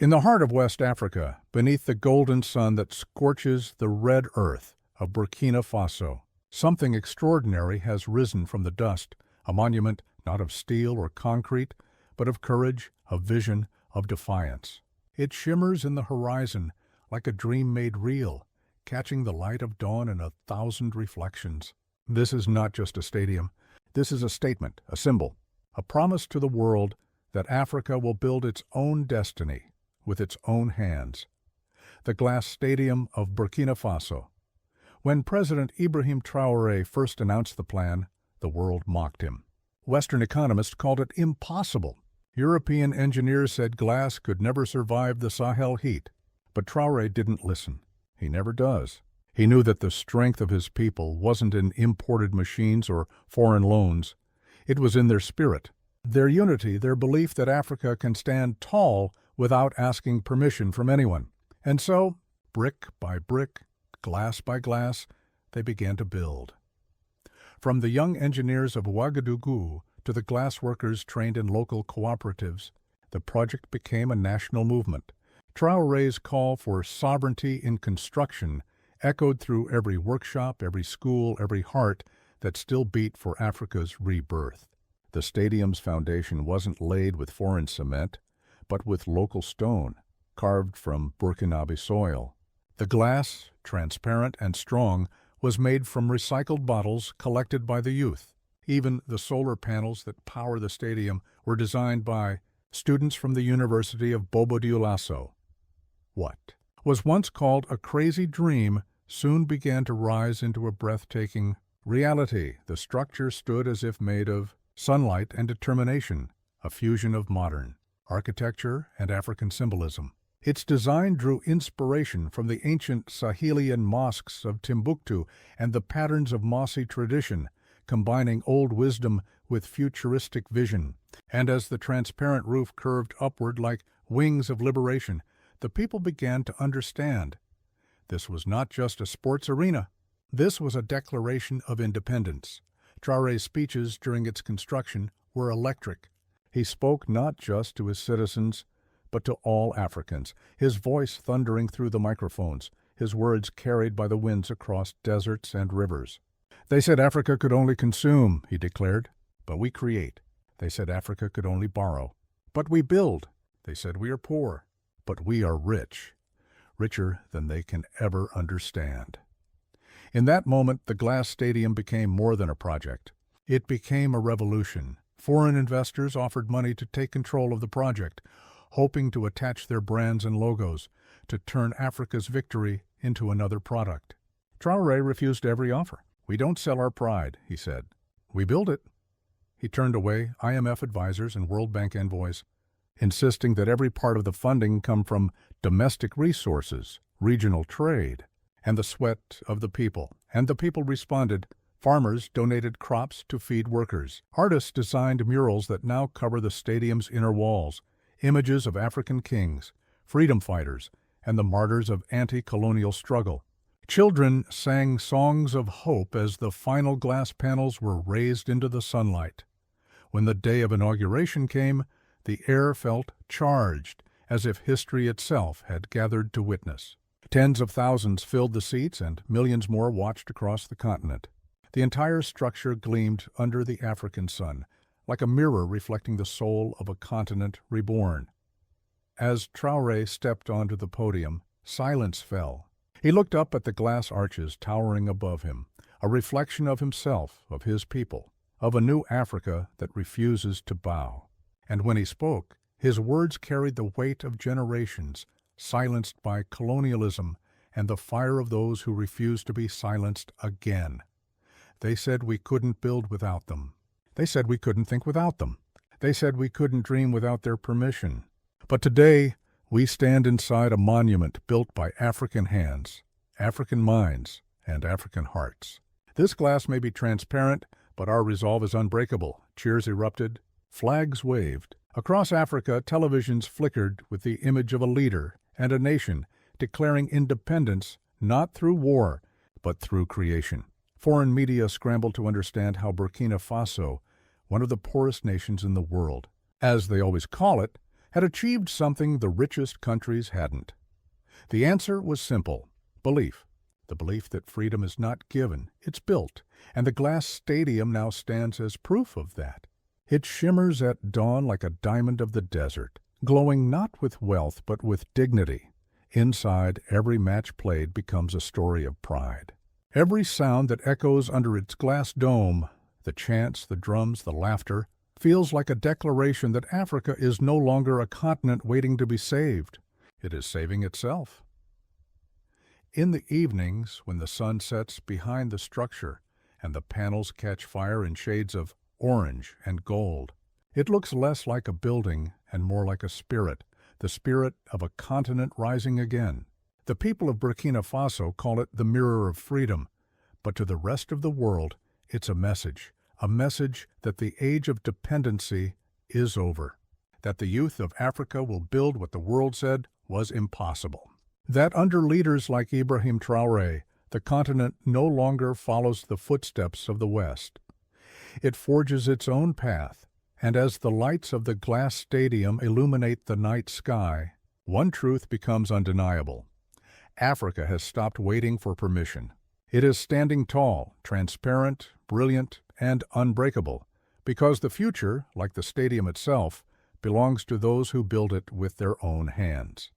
In the heart of West Africa, beneath the golden sun that scorches the red earth of Burkina Faso, something extraordinary has risen from the dust, a monument not of steel or concrete, but of courage, of vision, of defiance. It shimmers in the horizon like a dream made real, catching the light of dawn in 1,000 reflections. This is not just a stadium. This is a statement, a symbol, a promise to the world that Africa will build its own destiny with its own hands. The glass stadium of Burkina Faso. When President Ibrahim Traoré first announced the plan, the world mocked him. Western economists called it impossible. European engineers said glass could never survive the Sahel heat. But Traoré didn't listen. He never does. He knew that the strength of his people wasn't in imported machines or foreign loans. It was in their spirit, their unity, their belief that Africa can stand tall without asking permission from anyone. And so, brick by brick, glass by glass, they began to build. From the young engineers of Ouagadougou to the glass workers trained in local cooperatives, the project became a national movement. Traoré's call for sovereignty in construction echoed through every workshop, every school, every heart that still beat for Africa's rebirth. The stadium's foundation wasn't laid with foreign cement, but with local stone, carved from Burkinabè soil. The glass, transparent and strong, was made from recycled bottles collected by the youth. Even the solar panels that power the stadium were designed by students from the University of Bobo-Dioulasso. What was once called a crazy dream soon began to rise into a breathtaking reality. The structure stood as if made of sunlight and determination, a fusion of modern architecture and African symbolism. Its design drew inspiration from the ancient Sahelian mosques of Timbuktu and the patterns of mossy tradition, combining old wisdom with futuristic vision. And as the transparent roof curved upward like wings of liberation, the people began to understand. This was not just a sports arena. This was a declaration of independence. Traoré's speeches during its construction were electric. He spoke not just to his citizens, but to all Africans, his voice thundering through the microphones, his words carried by the winds across deserts and rivers. They said Africa could only consume, he declared, but we create. They said Africa could only borrow, but we build. They said we are poor, but we are rich, richer than they can ever understand. In that moment, the glass stadium became more than a project. It became a revolution. Foreign investors offered money to take control of the project, hoping to attach their brands and logos, to turn Africa's victory into another product. Traoré refused every offer. We don't sell our pride, he said. We build it. He turned away IMF advisors and World Bank envoys, insisting that every part of the funding come from domestic resources, regional trade, and the sweat of the people. And the people responded. Farmers donated crops to feed workers. Artists designed murals that now cover the stadium's inner walls, images of African kings, freedom fighters, and the martyrs of anti-colonial struggle. Children sang songs of hope as the final glass panels were raised into the sunlight. When the day of inauguration came, the air felt charged, as if history itself had gathered to witness. Tens of thousands filled the seats, and millions more watched across the continent. The entire structure gleamed under the African sun, like a mirror reflecting the soul of a continent reborn. As Traoré stepped onto the podium, silence fell. He looked up at the glass arches towering above him, a reflection of himself, of his people, of a new Africa that refuses to bow. And when he spoke, his words carried the weight of generations, silenced by colonialism and the fire of those who refused to be silenced again. They said we couldn't build without them. They said we couldn't think without them. They said we couldn't dream without their permission. But today, we stand inside a monument built by African hands, African minds, and African hearts. This glass may be transparent, but our resolve is unbreakable. Cheers erupted, flags waved. Across Africa, televisions flickered with the image of a leader and a nation declaring independence not through war, but through creation. Foreign media scrambled to understand how Burkina Faso, one of the poorest nations in the world, as they always call it, had achieved something the richest countries hadn't. The answer was simple: belief. The belief that freedom is not given, it's built, and the glass stadium now stands as proof of that. It shimmers at dawn like a diamond of the desert, glowing not with wealth but with dignity. Inside, every match played becomes a story of pride. Every sound that echoes under its glass dome, the chants, the drums, the laughter, feels like a declaration that Africa is no longer a continent waiting to be saved. It is saving itself. In the evenings, when the sun sets behind the structure and the panels catch fire in shades of orange and gold, it looks less like a building and more like a spirit, the spirit of a continent rising again. The people of Burkina Faso call it the mirror of freedom, but to the rest of the world, it's a message that the age of dependency is over, that the youth of Africa will build what the world said was impossible, that under leaders like Ibrahim Traoré, the continent no longer follows the footsteps of the West. It forges its own path, and as the lights of the glass stadium illuminate the night sky, one truth becomes undeniable. Africa has stopped waiting for permission. It is standing tall, transparent, brilliant, and unbreakable, because the future, like the stadium itself, belongs to those who build it with their own hands.